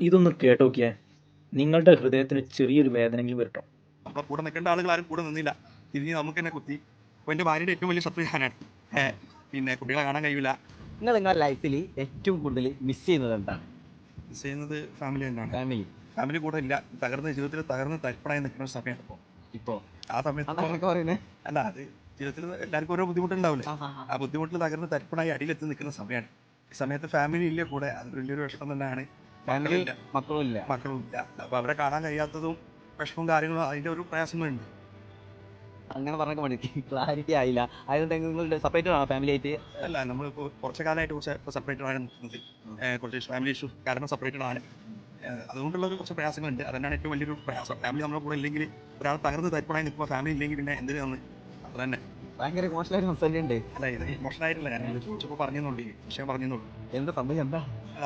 ഇതൊന്ന് കേട്ടോക്കിയേ. നിങ്ങളുടെ ഹൃദയത്തിന് ചെറിയൊരു വേദനയെങ്കിലും വരട്ടോ. നമ്മുടെ കൂടെ നിൽക്കേണ്ട ആളുകൾ ആരും കൂടെ നിന്നില്ല. തിരിഞ്ഞ് നമുക്ക് തന്നെ കുത്തി. അപ്പോൾ എൻ്റെ ഭാര്യയുടെ ഏറ്റവും വലിയ ശത്രു ഞാനാണ്. പിന്നെ കുട്ടികളെ കാണാൻ കഴിയില്ല. നിങ്ങളുടെ ലൈഫിൽ ഏറ്റവും കൂടുതൽ മിസ് ചെയ്യുന്നത് എന്താണ്? മിസ് ചെയ്യുന്നത് ഫാമിലി തന്നെയാണ്. ഫാമിലി. ഫാമിലി കൂടെ ഇല്ല. ജീവിതത്തിൽ തകർന്ന് തരിപ്പണായി നിൽക്കുന്ന ഒരു സമയമാണ് ഇപ്പോൾ. ആ സമയത്ത് അല്ല, അത് ജീവിതത്തിൽ എല്ലാവർക്കും ഓരോ ബുദ്ധിമുട്ടുണ്ടാവില്ലേ. ആ ബുദ്ധിമുട്ടിൽ തകർന്ന് തരിപ്പണായി അടിയിലെത്തി നിൽക്കുന്ന സമയമാണ്. ഈ സമയത്ത് ഫാമിലി ഇല്ല കൂടെ. അത് വലിയൊരു വിഷമം തന്നെയാണ്. ഫാമിലി മക്കളും ഇല്ല. അപ്പോൾ അവരെ കാണാൻ കഴിയാത്തതും വിഷമവും കാര്യങ്ങളും അതിൻ്റെ ഒരു പ്രയാസങ്ങളുണ്ട്. അങ്ങനെ പറഞ്ഞൊക്കെ മതി, ക്ലാരിറ്റി ആയില്ല. അതുകൊണ്ട് നിങ്ങൾ സെപ്പറേറ്റ് ആണോ ഫാമിലി ആയിട്ട്? അല്ല, നമ്മളിപ്പോൾ കുറച്ച് കാലമായിട്ട് സെപ്പറേറ്റഡ് ആണ് നിൽക്കുന്നത്. കുറച്ച് ഫാമിലി ഇഷ്യൂ കാരണം സെപ്പറേറ്റഡ് ആണ്. അതുകൊണ്ടുള്ള ഒരു കുറച്ച് പ്രയാസങ്ങളുണ്ട്. അതന്നെയാണ് ഏറ്റവും വലിയൊരു പ്രയാസം. ഫാമിലി നമ്മുടെ കൂടെ ഇല്ലെങ്കിൽ, ഒരാൾ തകർന്ന് തരിപ്പണായി നിൽക്കുമ്പോൾ ഫാമിലി ഇല്ലെങ്കിൽ പിന്നെ എന്തിനു തന്ന് അത് തന്നെ ഭയങ്കര ഇമോഷണലായിട്ട് സംസാരിക്കുന്നുണ്ട്. അല്ല, ഇത് ഇമോഷണലായിട്ടില്ല. ഞാൻ ചോദിച്ചപ്പോൾ പറഞ്ഞെന്നുള്ളൂ, വിഷയം പറഞ്ഞെന്നുള്ളൂ. എന്താ സംഭവം? എന്താ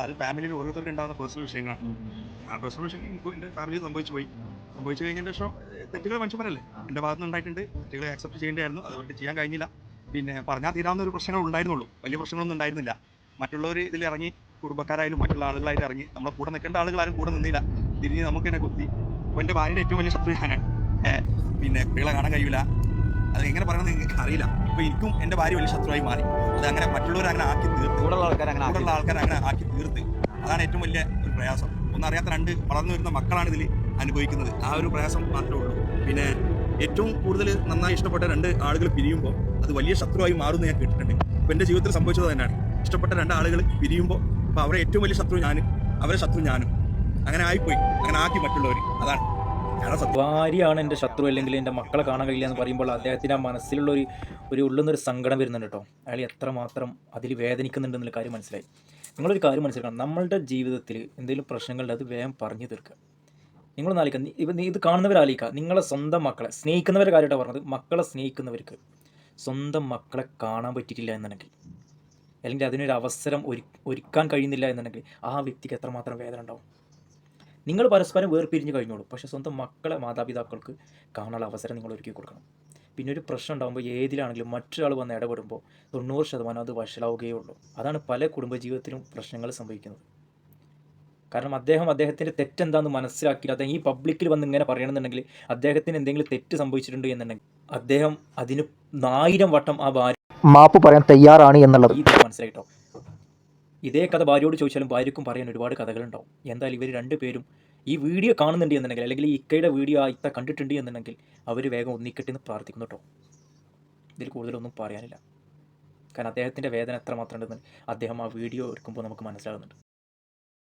അത് ഫാമിലിയിൽ ഓരോരുത്തർക്ക് ഉണ്ടാകുന്ന പേഴ്സണൽ വിഷയങ്ങളാണ്. ആ പേഴ്സണൽ വിഷയം എൻ്റെ ഫാമിലിയിൽ സംഭവിച്ചു കഴിഞ്ഞതിന് ശേഷം തെറ്റുകൾ മനുഷ്യന്മാരല്ലേ, എൻ്റെ ഭാഗത്തുനിന്ന് ഉണ്ടായിട്ടുണ്ട്. തെറ്റുകൾ ആക്സെപ്റ്റ് ചെയ്യേണ്ടതായിരുന്നു, അതുകൊണ്ട് ചെയ്യാൻ കഴിഞ്ഞില്ല. പിന്നെ പറഞ്ഞാൽ തീരാവുന്ന ഒരു പ്രശ്നങ്ങൾ ഉണ്ടായിരുന്നുള്ളൂ, വലിയ പ്രശ്നങ്ങളൊന്നും ഉണ്ടായിരുന്നില്ല. മറ്റുള്ളവർ ഇതിൽ ഇറങ്ങി, കുടുംബക്കാരായാലും മറ്റുള്ള ആളുകളായിട്ട് ഇറങ്ങി, നമ്മളെ കൂടെ നിൽക്കേണ്ട ആളുകൾ ആരും കൂടെ നിന്നില്ല. തിരിഞ്ഞ് നമുക്ക് തന്നെ കുത്തി. അപ്പോൾ എൻ്റെ ഭാര്യയുടെ ഏറ്റവും വലിയ ശത്രു ഞാനാണ്. പിന്നെ കുട്ടികളെ കാണാൻ കഴിയില്ല. അത് എങ്ങനെ പറയണമെന്ന് എനിക്ക് അറിയില്ല. ഇപ്പോൾ എനിക്കും എൻ്റെ ഭാര്യ വലിയ ശത്രുവായി മാറി. അത് അങ്ങനെ മറ്റുള്ളവർ അങ്ങനെ ആക്കി തീർത്ത്, കൂടെയുള്ള ആൾക്കാർ അങ്ങനെ ആക്കി തീർത്ത്, അതാണ് ഏറ്റവും വലിയ ഒരു പ്രയാസം. ഒന്നും അറിയാത്ത രണ്ട് വളർന്നു വരുന്ന മക്കളാണ് ഇതിൽ അനുഭവിക്കുന്നത്. ആ ഒരു പ്രയാസം മാത്രമേ ഉള്ളൂ. പിന്നെ ഏറ്റവും കൂടുതൽ നന്നായി ഇഷ്ടപ്പെട്ട രണ്ട് ആളുകൾ പിരിയുമ്പോൾ അത് വലിയ ശത്രുവായി മാറുമെന്ന് ഞാൻ കേട്ടിട്ടുണ്ട്. ഇപ്പോൾ എൻ്റെ ജീവിതത്തിൽ സംഭവിച്ചത് തന്നെയാണ്. ഇഷ്ടപ്പെട്ട രണ്ട് ആളുകൾ പിരിയുമ്പോൾ അപ്പോൾ അവരെ ഏറ്റവും വലിയ ശത്രു ഞാനും, അവരെ ശത്രു ഞാനും. അങ്ങനെ ആയിപ്പോയി, അങ്ങനെ ആക്കി മറ്റുള്ളവർ. അതാണ് ഭാര്യയാണ് എൻ്റെ ശത്രു, അല്ലെങ്കിൽ എൻ്റെ മക്കളെ കാണാൻ കഴിയില്ല എന്ന് പറയുമ്പോൾ അദ്ദേഹത്തിൻ്റെ ആ മനസ്സിലുള്ള ഒരു ഉള്ളുന്നൊരു സങ്കടം വരുന്നുണ്ട് കേട്ടോ. അയാൾ എത്രമാത്രം അതിൽ വേദനിക്കുന്നുണ്ടെന്നുള്ള കാര്യം മനസ്സിലായി. നിങ്ങളൊരു കാര്യം മനസ്സിലാക്കണം, നമ്മളുടെ ജീവിതത്തിൽ എന്തെങ്കിലും പ്രശ്നങ്ങളുണ്ട്, അത് വേഗം പറഞ്ഞു തീർക്കുക. നിങ്ങളൊന്ന് ആലോചിക്കുക, ഇത് കാണുന്നവരാലോചിക്കുക, നിങ്ങളെ സ്വന്തം മക്കളെ സ്നേഹിക്കുന്നവരുടെ കാര്യമായിട്ടാണ് പറഞ്ഞത്. മക്കളെ സ്നേഹിക്കുന്നവർക്ക് സ്വന്തം മക്കളെ കാണാൻ പറ്റിയിട്ടില്ല എന്നുണ്ടെങ്കിൽ, അല്ലെങ്കിൽ അതിനൊരു അവസരം ഒരുക്കാൻ കഴിയുന്നില്ല എന്നുണ്ടെങ്കിൽ, ആ വ്യക്തിക്ക് എത്രമാത്രം വേദന ഉണ്ടാവും. നിങ്ങൾ പരസ്പരം വേർപിരിഞ്ഞ് കഴിഞ്ഞോളൂ, പക്ഷേ സ്വന്തം മക്കളെ മാതാപിതാക്കൾക്ക് കാണാനുള്ള അവസരം നിങ്ങൾ ഒരുക്കി കൊടുക്കണം. പിന്നെ ഒരു പ്രശ്നം ഉണ്ടാകുമ്പോൾ ഏതിലാണെങ്കിലും മറ്റൊരാൾ വന്ന് ഇടപെടുമ്പോൾ 90% അത് വഷളാവുകയേ ഉള്ളൂ. അതാണ് പല കുടുംബജീവിതത്തിലും പ്രശ്നങ്ങൾ സംഭവിക്കുന്നത്. കാരണം അദ്ദേഹത്തിൻ്റെ തെറ്റെന്താണെന്ന് മനസ്സിലാക്കിയിട്ട് അദ്ദേഹം ഈ പബ്ലിക്കിൽ വന്ന് ഇങ്ങനെ പറയണമെന്നുണ്ടെങ്കിൽ, അദ്ദേഹത്തിന് എന്തെങ്കിലും തെറ്റ് സംഭവിച്ചിട്ടുണ്ട് എന്നുണ്ടെങ്കിൽ അദ്ദേഹം അതിന് 1000 വട്ടം ആ ഭാര്യ മാപ്പ് പറയാൻ തയ്യാറാണ് എന്നുള്ളത് മനസ്സിലായിട്ടോ. ഇതേ കഥ ഭാര്യയോട് ചോദിച്ചാലും ഭാര്യയ്ക്കും പറയാൻ ഒരുപാട് കഥകളുണ്ടാവും. എന്തായാലും ഇവർ രണ്ടുപേരും ഈ വീഡിയോ കാണുന്നുണ്ട് എന്നുണ്ടെങ്കിൽ, അല്ലെങ്കിൽ ഈ ഇക്കയുടെ വീഡിയോ ആ ഇത്ത കണ്ടിട്ടുണ്ട് എന്നുണ്ടെങ്കിൽ, അവർ വേഗം ഒന്നിക്കട്ടെ എന്ന് പ്രാർത്ഥിക്കുന്നു കേട്ടോ. ഇതിൽ കൂടുതലൊന്നും പറയാനില്ല. കാരണം അദ്ദേഹത്തിൻ്റെ വേദന എത്രമാത്രം ഉണ്ടെന്ന് അദ്ദേഹം ആ വീഡിയോ എടുക്കുമ്പോൾ നമുക്ക് മനസ്സിലാകുന്നുണ്ട്.